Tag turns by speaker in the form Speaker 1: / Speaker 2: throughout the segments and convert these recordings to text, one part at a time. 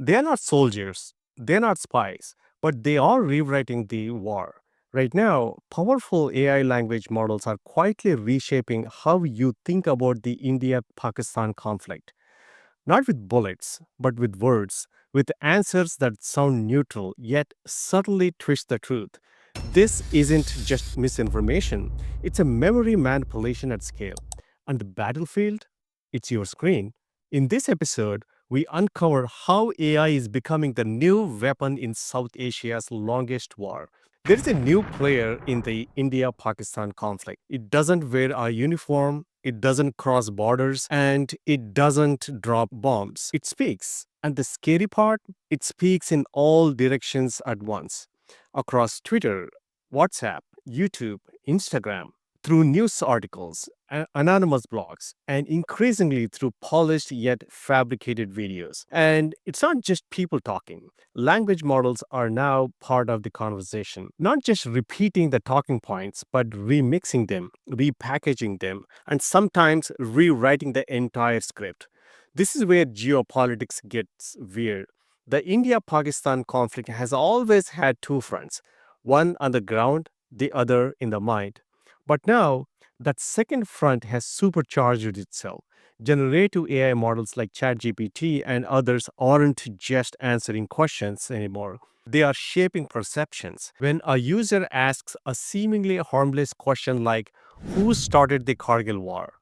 Speaker 1: They are not soldiers, they're not spies, but they are rewriting the war. Right now, powerful AI language models are quietly reshaping how you think about the India Pakistan conflict. Not with bullets, but with words, with answers that sound neutral yet subtly twist the truth. This isn't just misinformation, it's a memory manipulation at scale. On the battlefield, it's your screen. In this episode, we uncover how AI is becoming the new weapon in South Asia's longest war. There is a new player in the India Pakistan conflict. It doesn't wear a uniform, it doesn't cross borders, and it doesn't drop bombs. It speaks. And the scary part, it speaks in all directions at once across Twitter, WhatsApp, YouTube, Instagram, through news articles, anonymous blogs, and increasingly through polished yet fabricated videos. And it's not just people talking. Language models are now part of the conversation, not just repeating the talking points, but remixing them, repackaging them, and sometimes rewriting the entire script. This is where geopolitics gets weird. The India Pakistan conflict has always had two fronts, one on the ground, the other in the mind. But now, that second front has supercharged itself. Generative AI models like ChatGPT and others aren't just answering questions anymore. They are shaping perceptions. When a user asks a seemingly harmless question like, "Who started the Kargil war?"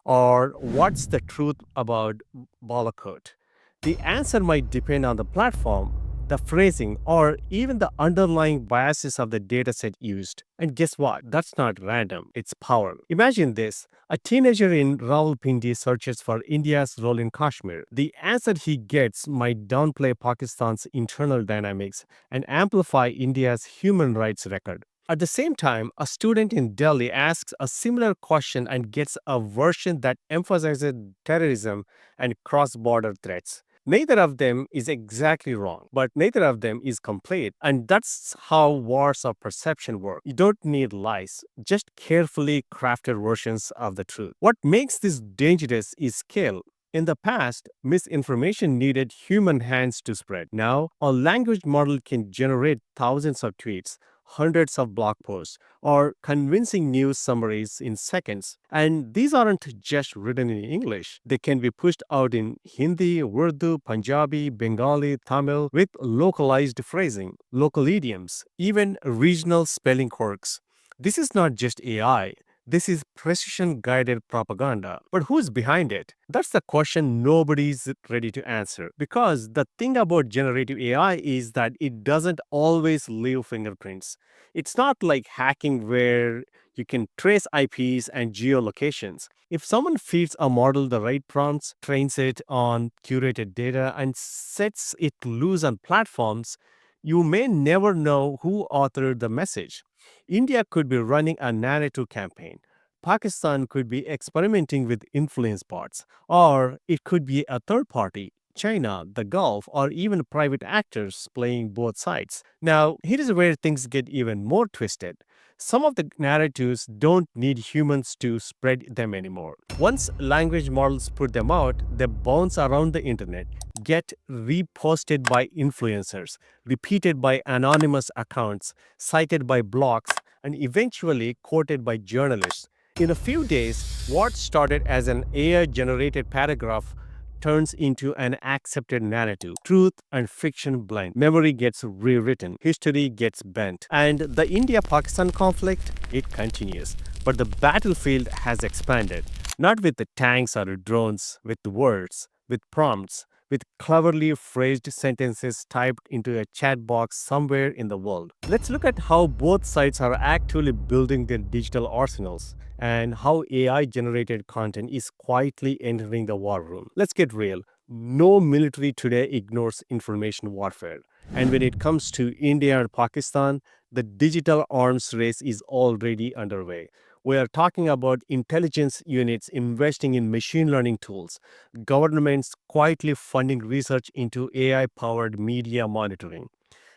Speaker 1: or "What's the truth about Balakot?" the answer might depend on the platform, the phrasing, or even the underlying biases of the dataset used. And guess what? That's not random, it's power. Imagine this: a teenager in Rawalpindi searches for India's role in Kashmir. The answer he gets might downplay Pakistan's internal dynamics and amplify India's human rights record. At the same time, a student in Delhi asks a similar question and gets a version that emphasizes terrorism and cross border threats. Neither of them is exactly wrong, but neither of them is complete. And that's how wars of perception work. You don't need lies, just carefully crafted versions of the truth. What makes this dangerous is scale. In the past, misinformation needed human hands to spread. Now, a language model can generate thousands of tweets, hundreds of blog posts, or convincing news summaries in seconds. And these aren't just written in English. They can be pushed out in Hindi, Urdu, Punjabi, Bengali, Tamil, with localized phrasing, local idioms, even regional spelling quirks. This is not just AI. This is precision guided propaganda. But who's behind it? That's the question nobody's ready to answer. Because the thing about generative AI is that it doesn't always leave fingerprints. It's not like hacking where you can trace IPs and geolocations. If someone feeds a model the right prompts, trains it on curated data, and sets it loose on platforms, you may never know who authored the message. India could be running a narrative campaign. Pakistan could be experimenting with influence bots, or it could be a third party, China, the Gulf, or even private actors playing both sides. Now, here is where things get even more twisted. Some of the narratives don't need humans to spread them anymore. Once language models put them out, they bounce around the internet, get reposted by influencers, repeated by anonymous accounts, cited by blogs, and eventually quoted by journalists. In a few days, what started as an AI generated paragraph turns into an accepted narrative. Truth and fiction blend. Memory gets rewritten. History gets bent. And the India Pakistan conflict, it continues. But the battlefield has expanded. Not with the tanks or drones, with words, with prompts, with cleverly phrased sentences typed into a chat box somewhere in the world. Let's look at how both sides are actually building their digital arsenals and how AI generated content is quietly entering the war room. Let's get real. No military today ignores information warfare. And when it comes to India and Pakistan, the digital arms race is already underway. We are talking about intelligence units investing in machine learning tools, governments quietly funding research into AI powered media monitoring,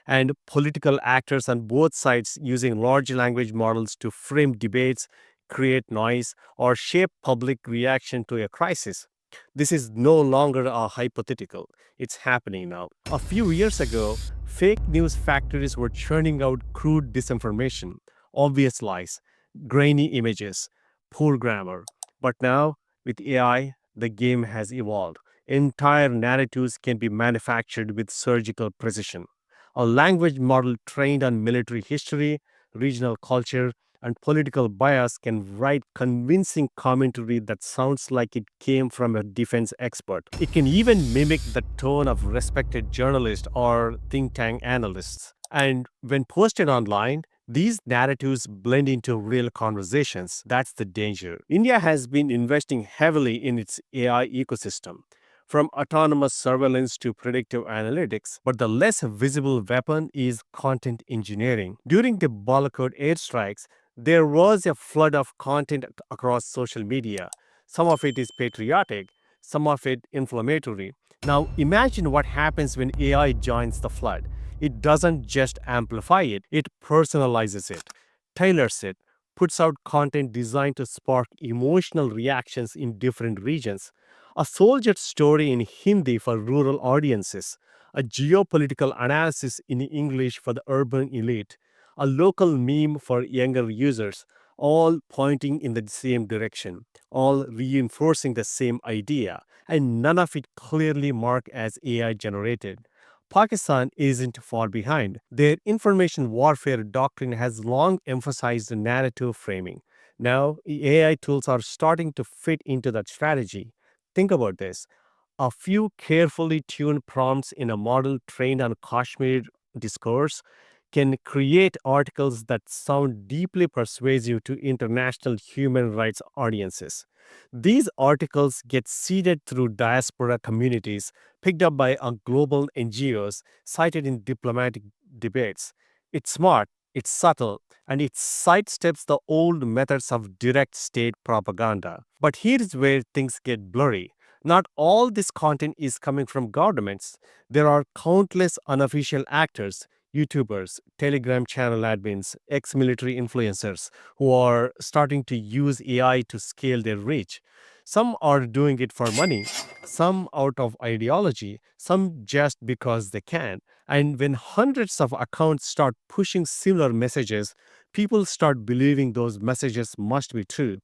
Speaker 1: and political actors on both sides using large language models to frame debates, create noise, or shape public reaction to a crisis. This is no longer a hypothetical, it's happening now. A few years ago, fake news factories were churning out crude disinformation, obvious lies, grainy images, poor grammar. But now, with AI, the game has evolved. Entire narratives can be manufactured with surgical precision. A language model trained on military history, regional culture, and political bias can write convincing commentary that sounds like it came from a defense expert. It can even mimic the tone of respected journalists or think tank analysts. And when posted online, these narratives blend into real conversations. That's the danger. India has been investing heavily in its AI ecosystem, from autonomous surveillance to predictive analytics. But the less visible weapon is content engineering. During the Balakot airstrikes, there was a flood of content across social media. Some of it is patriotic, some of it inflammatory. Now, imagine what happens when AI joins the flood. It doesn't just amplify it, it personalizes it, tailors it, puts out content designed to spark emotional reactions in different regions. A soldier story in Hindi for rural audiences, a geopolitical analysis in English for the urban elite, a local meme for younger users, all pointing in the same direction, all reinforcing the same idea, and none of it clearly marked as AI generated. Pakistan isn't far behind. Their information warfare doctrine has long emphasized narrative framing. Now, AI tools are starting to fit into that strategy. Think about this. A few carefully tuned prompts in a model trained on Kashmir discourse can create articles that sound deeply persuasive to international human rights audiences. These articles get seeded through diaspora communities, picked up by global NGOs, cited in diplomatic debates. It's smart, it's subtle, and it sidesteps the old methods of direct state propaganda. But here's where things get blurry. Not all this content is coming from governments. There are countless unofficial actors, YouTubers, Telegram channel admins, ex military influencers who are starting to use AI to scale their reach. Some are doing it for money, some out of ideology, some just because they can. And when hundreds of accounts start pushing similar messages, people start believing those messages must be true.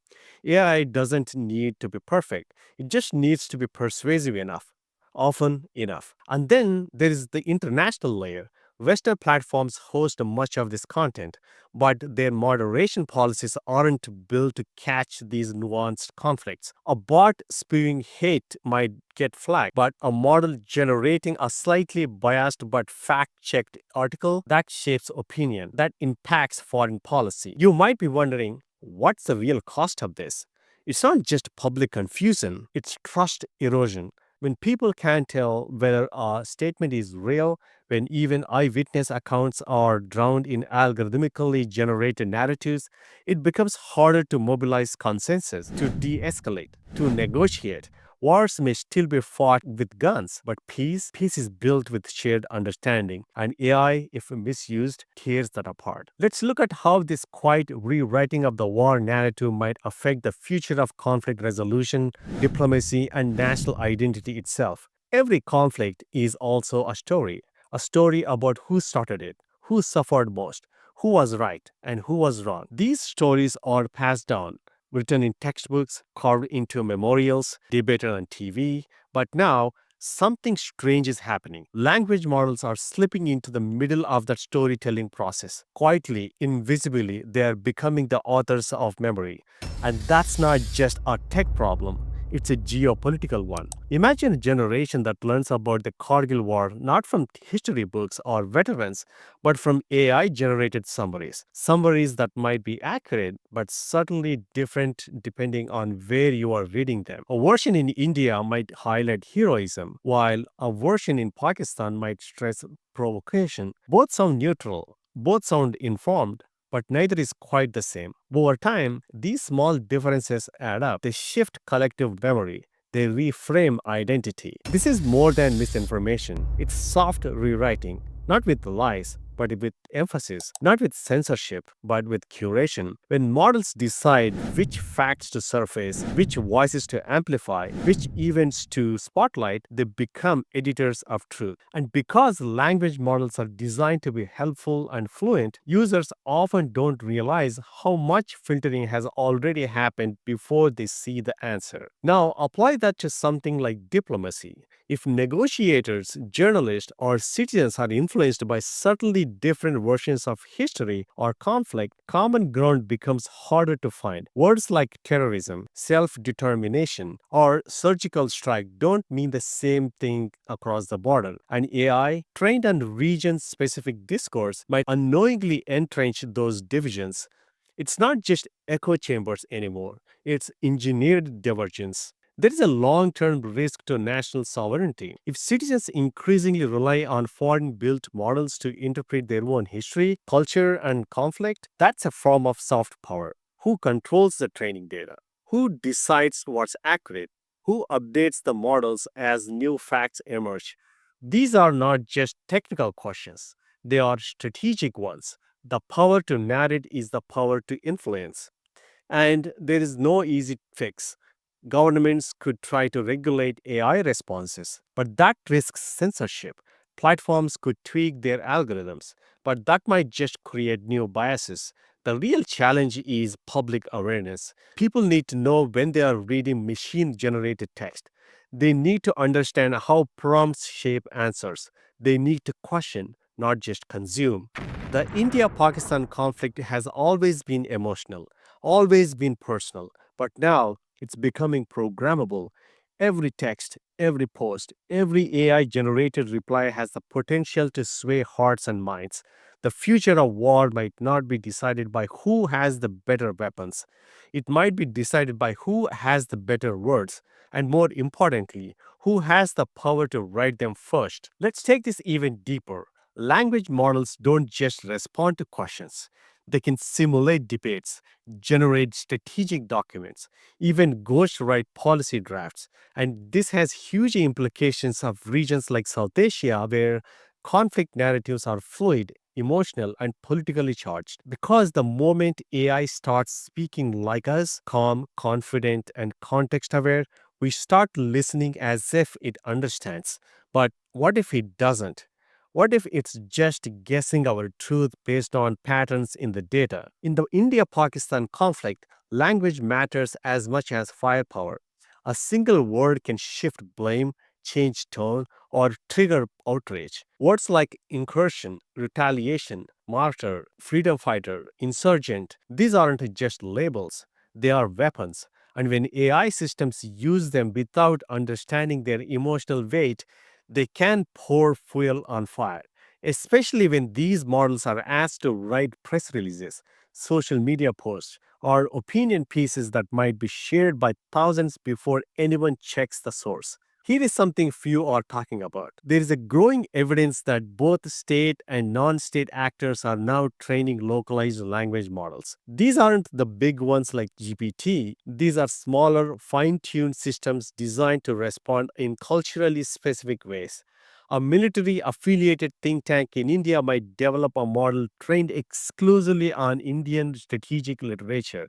Speaker 1: AI doesn't need to be perfect, it just needs to be persuasive enough, often enough. And then there is the international layer. Western platforms host much of this content, but their moderation policies aren't built to catch these nuanced conflicts. A bot spewing hate might get flagged, but a model generating a slightly biased but fact checked article that shapes opinion, that impacts foreign policy. You might be wondering, what's the real cost of this? It's not just public confusion, it's trust erosion. When people can't tell whether a statement is real, when even eyewitness accounts are drowned in algorithmically generated narratives, it becomes harder to mobilize consensus, to de escalate, to negotiate. Wars may still be fought with guns, but peace is built with shared understanding, and AI, if misused, tears that apart. Let's look at how this quiet rewriting of the war narrative might affect the future of conflict resolution, diplomacy, and national identity itself. Every conflict is also a story about who started it, who suffered most, who was right, and who was wrong. These stories are passed down, written in textbooks, carved into memorials, debated on TV. But now, something strange is happening. Language models are slipping into the middle of that storytelling process. Quietly, invisibly, they are becoming the authors of memory. And that's not just a tech problem. It's a geopolitical one. Imagine a generation that learns about the Kargil War not from history books or veterans, but from AI generated summaries. Summaries that might be accurate, but certainly different depending on where you are reading them. A version in India might highlight heroism, while a version in Pakistan might stress provocation. Both sound neutral, both sound informed, but neither is quite the same. Over time, these small differences add up. They shift collective memory. They reframe identity. This is more than misinformation. It's soft rewriting, not with lies, but with emphasis, not with censorship, but with curation. When models decide which facts to surface, which voices to amplify, which events to spotlight, they become editors of truth. And because language models are designed to be helpful and fluent, users often don't realize how much filtering has already happened before they see the answer. Now, apply that to something like diplomacy. If negotiators, journalists, or citizens are influenced by subtly different versions of history or conflict, common ground becomes harder to find. Words like terrorism, self determination, or surgical strike don't mean the same thing across the border. An AI trained on region specific discourse might unknowingly entrench those divisions. It's not just echo chambers anymore, it's engineered divergence. There is a long term risk to national sovereignty. If citizens increasingly rely on foreign built models to interpret their own history, culture, and conflict, that's a form of soft power. Who controls the training data? Who decides what's accurate? Who updates the models as new facts emerge? These are not just technical questions, they are strategic ones. The power to narrate is the power to influence. And there is no easy fix. Governments could try to regulate AI responses, but that risks censorship. Platforms could tweak their algorithms, but that might just create new biases. The real challenge is public awareness. People need to know when they are reading machine generated text. They need to understand how prompts shape answers. They need to question, not just consume. The India Pakistan conflict has always been emotional, always been personal, but now it's becoming programmable. Every text, every post, every AI generated reply has the potential to sway hearts and minds. The future of war might not be decided by who has the better weapons. It might be decided by who has the better words, and more importantly, who has the power to write them first. Let's take this even deeper. Language models don't just respond to questions, they can simulate debates, generate strategic documents, even ghostwrite policy drafts. And this has huge implications of regions like South Asia, where conflict narratives are fluid, emotional, and politically charged. Because the moment AI starts speaking like us, calm, confident, and context aware, we start listening as if it understands. But what if it doesn't? What if it's just guessing our truth based on patterns in the data? In the India Pakistan conflict, language matters as much as firepower. A single word can shift blame, change tone, or trigger outrage. Words like incursion, retaliation, martyr, freedom fighter, insurgent, these aren't just labels, they are weapons. And when AI systems use them without understanding their emotional weight, they can pour fuel on fire, especially when these models are asked to write press releases, social media posts, or opinion pieces that might be shared by thousands before anyone checks the source. Here is something few are talking about. There is a growing evidence that both state and non state actors are now training localized language models. These aren't the big ones like GPT, these are smaller, fine tuned systems designed to respond in culturally specific ways. A military affiliated think tank in India might develop a model trained exclusively on Indian strategic literature.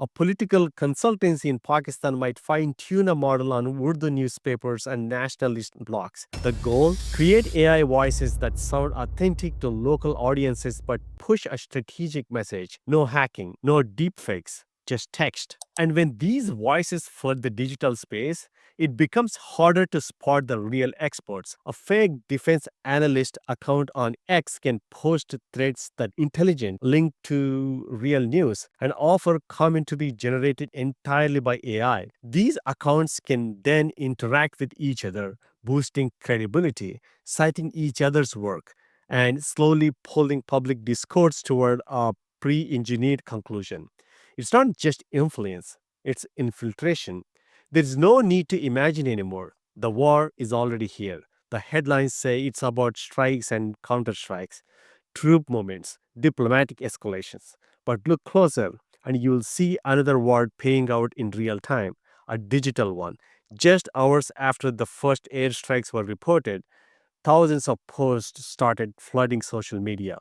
Speaker 1: A political consultancy in Pakistan might fine tune a model on Urdu newspapers and nationalist blogs. The goal? Create AI voices that sound authentic to local audiences but push a strategic message. No hacking, no deepfakes, just text. And when these voices flood the digital space, it becomes harder to spot the real experts. A fake defense analyst account on X can post threads that intelligent link to real news and offer comment to be generated entirely by AI. These accounts can then interact with each other, boosting credibility, citing each other's work, and slowly pulling public discourse toward a pre-engineered conclusion. It's not just influence, it's infiltration. There is no need to imagine anymore. The war is already here. The headlines say it's about strikes and counterstrikes, troop movements, diplomatic escalations. But look closer, and you'll see another war playing out in real time, a digital one. Just hours after the first airstrikes were reported, thousands of posts started flooding social media.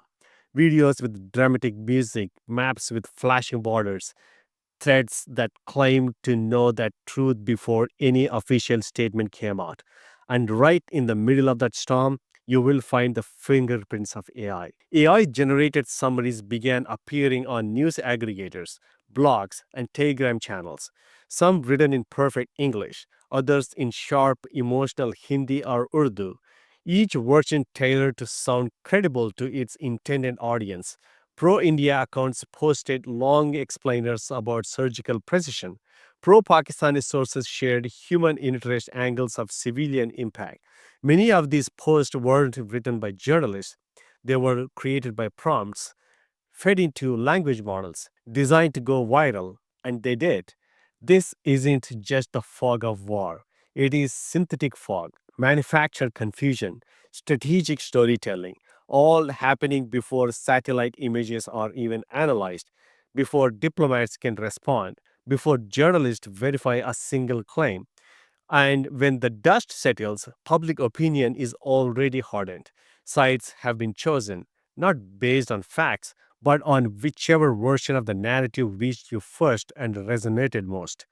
Speaker 1: videos with dramatic music, maps with flashing borders, threads that claim to know that truth before any official statement came out. And right in the middle of that storm, you will find the fingerprints of AI. AI generated summaries began appearing on news aggregators, blogs, and Telegram channels, some written in perfect English, others in sharp, emotional Hindi or Urdu, each version tailored to sound credible to its intended audience. Pro India accounts posted long explainers about surgical precision. Pro Pakistani sources shared human interest angles of civilian impact. Many of these posts weren't written by journalists, they were created by prompts fed into language models designed to go viral, and they did. This isn't just the fog of war, it is synthetic fog, manufactured confusion, strategic storytelling, all happening before satellite images are even analyzed, before diplomats can respond, before journalists verify a single claim. And when the dust settles, public opinion is already hardened. Sides have been chosen, not based on facts, but on whichever version of the narrative reached you first and resonated most.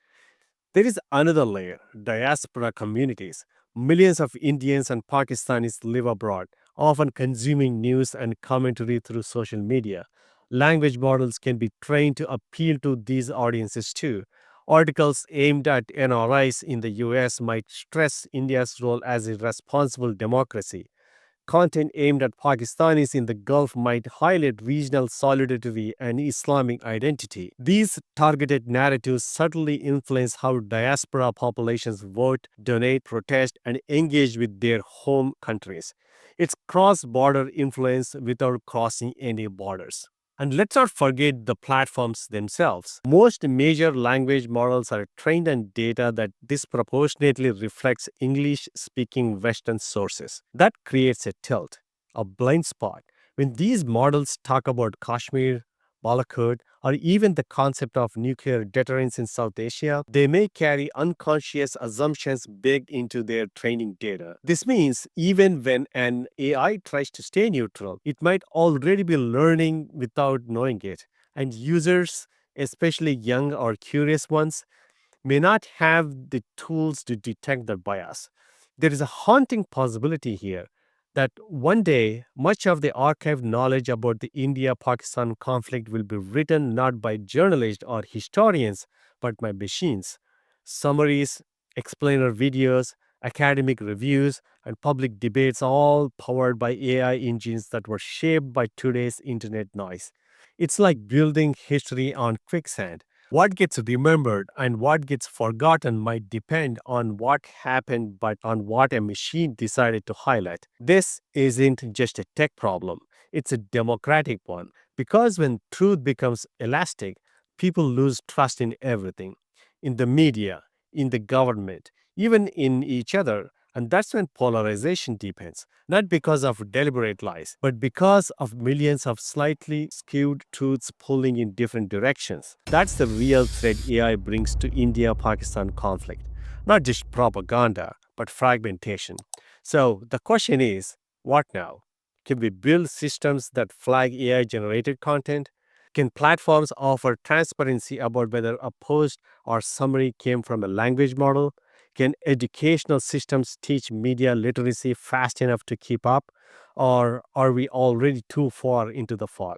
Speaker 1: There is another layer diaspora communities. Millions of Indians and Pakistanis live abroad, often consuming news and commentary through social media. Language models can be trained to appeal to these audiences too. Articles aimed at NRIs in the US might stress India's role as a responsible democracy. Content aimed at Pakistanis in the Gulf might highlight regional solidarity and Islamic identity. These targeted narratives subtly influence how diaspora populations vote, donate, protest, and engage with their home countries. It's cross border influence without crossing any borders. And let's not forget the platforms themselves. Most major language models are trained on data that disproportionately reflects English speaking Western sources. That creates a tilt, a blind spot. When these models talk about Kashmir, Balakot, or even the concept of nuclear deterrence in South Asia, they may carry unconscious assumptions baked into their training data. This means even when an AI tries to stay neutral, it might already be learning without knowing it. And users, especially young or curious ones, may not have the tools to detect the bias. There is a haunting possibility here that one day much of the archived knowledge about the India Pakistan conflict will be written not by journalists or historians, but by machines. Summaries, explainer videos, academic reviews, and public debates, all powered by AI engines that were shaped by today's internet noise. It's like building history on quicksand. What gets remembered and what gets forgotten might depend on what happened, but on what a machine decided to highlight. This isn't just a tech problem, it's a democratic one. Because when truth becomes elastic, people lose trust in everything in the media, in the government, even in each other. And that's when polarization deepens, not because of deliberate lies, but because of millions of slightly skewed truths pulling in different directions. That's the real threat AI brings to India Pakistan conflict. Not just propaganda, but fragmentation. So the question is what now? Can we build systems that flag AI generated content? Can platforms offer transparency about whether a post or summary came from a language model? Can educational systems teach media literacy fast enough to keep up? Or are we already too far into the fog?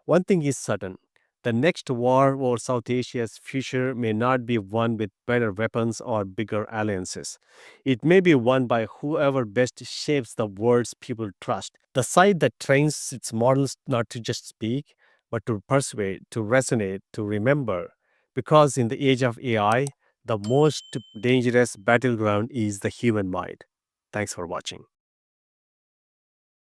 Speaker 1: One thing is certain the next war over South Asia's future may not be won with better weapons or bigger alliances. It may be won by whoever best shapes the words people trust. The side that trains its models not to just speak, but to persuade, to resonate, to remember. Because in the age of AI, the most dangerous battleground is the human mind. Thanks for watching.